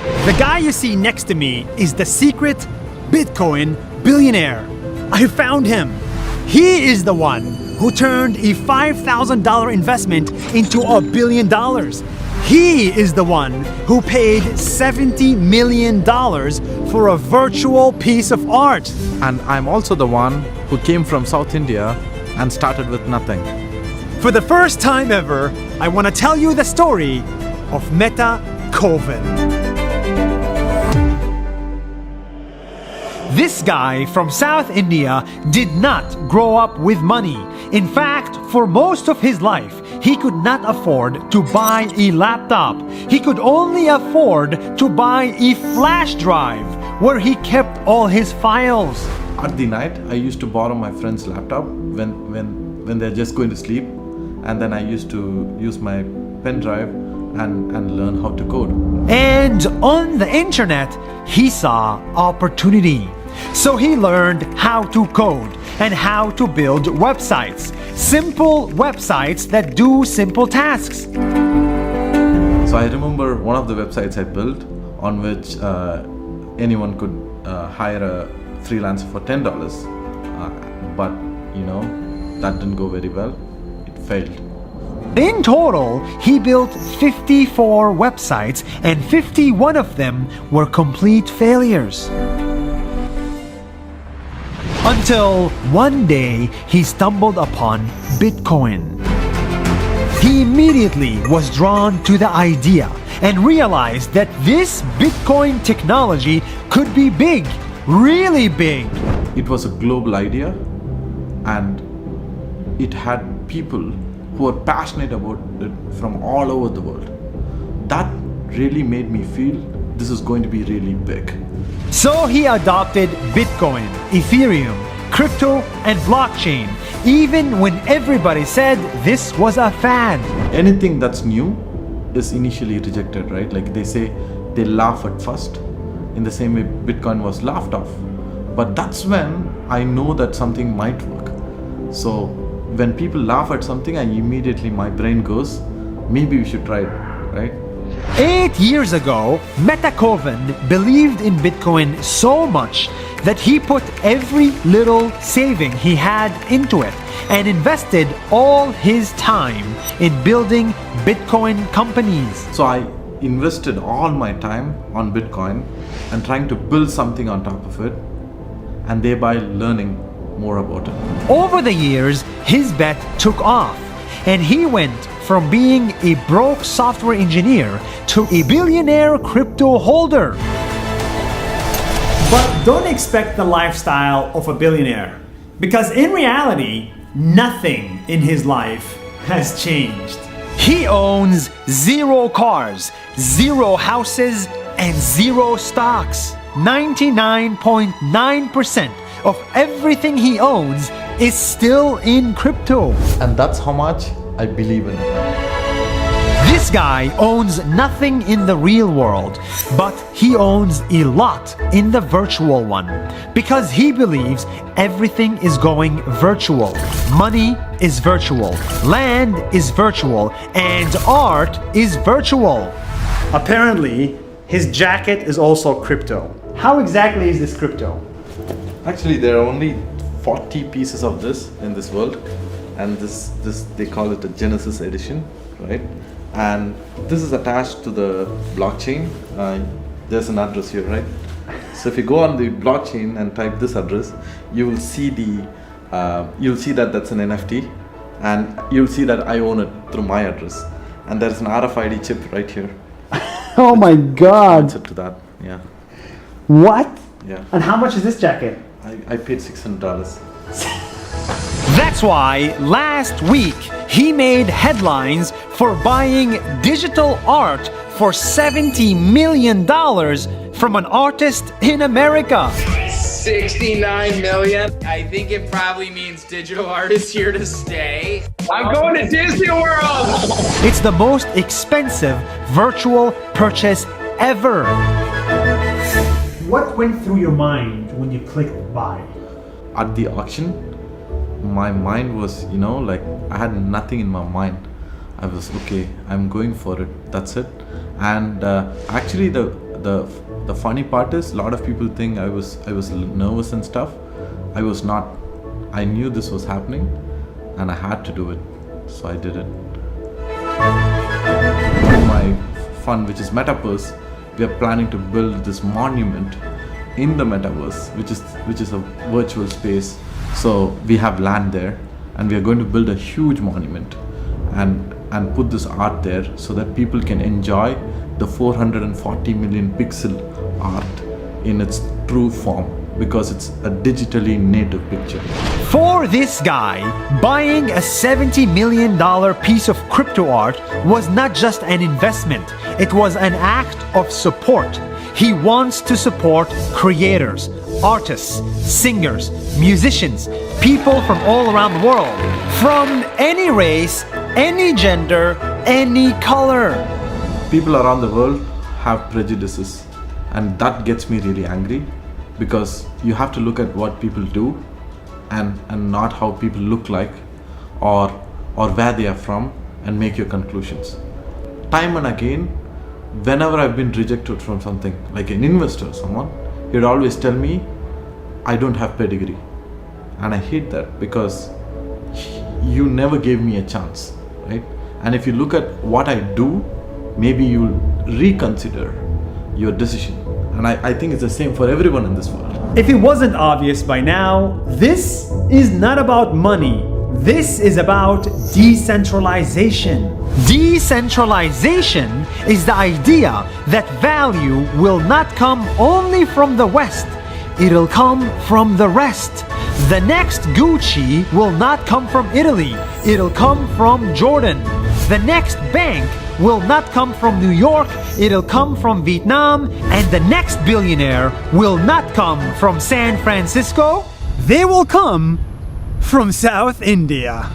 The guy you see next to me is the secret Bitcoin billionaire. I found him. He is the one who turned a $5,000 investment into $1 billion. He is the one who paid $70 million for a virtual piece of art. And I'm also the one who came from South India and started with nothing. For the first time ever, I want to tell you the story of Meta Koven. This guy from South India did not grow up with money. In fact, for most of his life, he could not afford to buy a laptop. He could only afford to buy a flash drive where he kept all his files. At the night, I used to borrow my friend's laptop when they're just going to sleep, and then I used to use my pen drive and learn how to code. And on the internet, he saw opportunity. So he learned how to code and how to build websites. Simple websites that do simple tasks. So I remember one of the websites I built on which anyone could hire a freelancer for $10. But that didn't go very well. It failed. In total, he built 54 websites and 51 of them were complete failures. Until one day, he stumbled upon Bitcoin. He immediately was drawn to the idea and realized that this Bitcoin technology could be big, really big. It was a global idea, and it had people who were passionate about it from all over the world. That really made me feel this is going to be really big. So he adopted Bitcoin, Ethereum, crypto, and blockchain, even when everybody said this was a fad. Anything that's new is initially rejected, right? Like they say, they laugh at first. In the same way, Bitcoin was laughed off. But that's when I know that something might work. So when people laugh at something, my brain goes, maybe we should try it, right? 8 years ago, Meta Koven believed in Bitcoin so much that he put every little saving he had into it and invested all his time in building Bitcoin companies. So I invested all my time on Bitcoin and trying to build something on top of it, and thereby learning more about it. Over the years, his bet took off, and he went from being a broke software engineer to a billionaire crypto holder. But don't expect the lifestyle of a billionaire, because in reality, nothing in his life has changed. He owns 0 cars, 0 houses, and 0 stocks. 99.9% of everything he owns is still in crypto. And that's how much I believe in it. This guy owns nothing in the real world, but he owns a lot in the virtual one, because he believes everything is going virtual. Money is virtual, land is virtual, and art is virtual. Apparently, his jacket is also crypto. How exactly is this crypto? Actually, there are only 40 pieces of this in this world, and this they call it a Genesis edition, right? And this is attached to the blockchain. There's an address here, right? So if you go on the blockchain and type this address, you will see that that's an NFT, and you'll see that I own it through my address, and there's an RFID chip right here. Oh my God! To that, yeah. What? Yeah. And how much is this jacket? I paid $600. That's why last week he made headlines for buying digital art for $70 million from an artist in America. 69 million. I think it probably means digital art is here to stay. I'm going to Disney World. It's the most expensive virtual purchase ever. What went through your mind when you clicked buy? At the auction, my mind was, like I had nothing in my mind. I was okay, I'm going for it, that's it. And actually the the funny part is, a lot of people think I was nervous and stuff. I was not. I knew this was happening, and I had to do it, so I did it. My fund, which is Metaverse, we are planning to build this monument in the Metaverse, which is a virtual space. So we have land there, and we are going to build a huge monument and put this art there so that people can enjoy the 440 million pixel art in its true form, because it's a digitally native picture. For this guy, buying a $70 million piece of crypto art was not just an investment, it was an act of support. He wants to support creators, artists, singers, musicians, people from all around the world, from any race, any gender, any color. People around the world have prejudices, and that gets me really angry, because you have to look at what people do and not how people look like or where they are from, and make your conclusions. Time and again, whenever I've been rejected from something, like an investor or someone, he'd always tell me I don't have pedigree. And I hate that, because you never gave me a chance, right? And if you look at what I do, maybe you'll reconsider your decision. And I think it's the same for everyone in this world. If it wasn't obvious by now, this is not about money. This is about decentralization. Decentralization is the idea that value will not come only from the West. It'll come from the rest. The next Gucci will not come from Italy. It'll come from Jordan. The next bank will not come from New York, it'll come from Vietnam, and the next billionaire will not come from San Francisco, they will come from South India.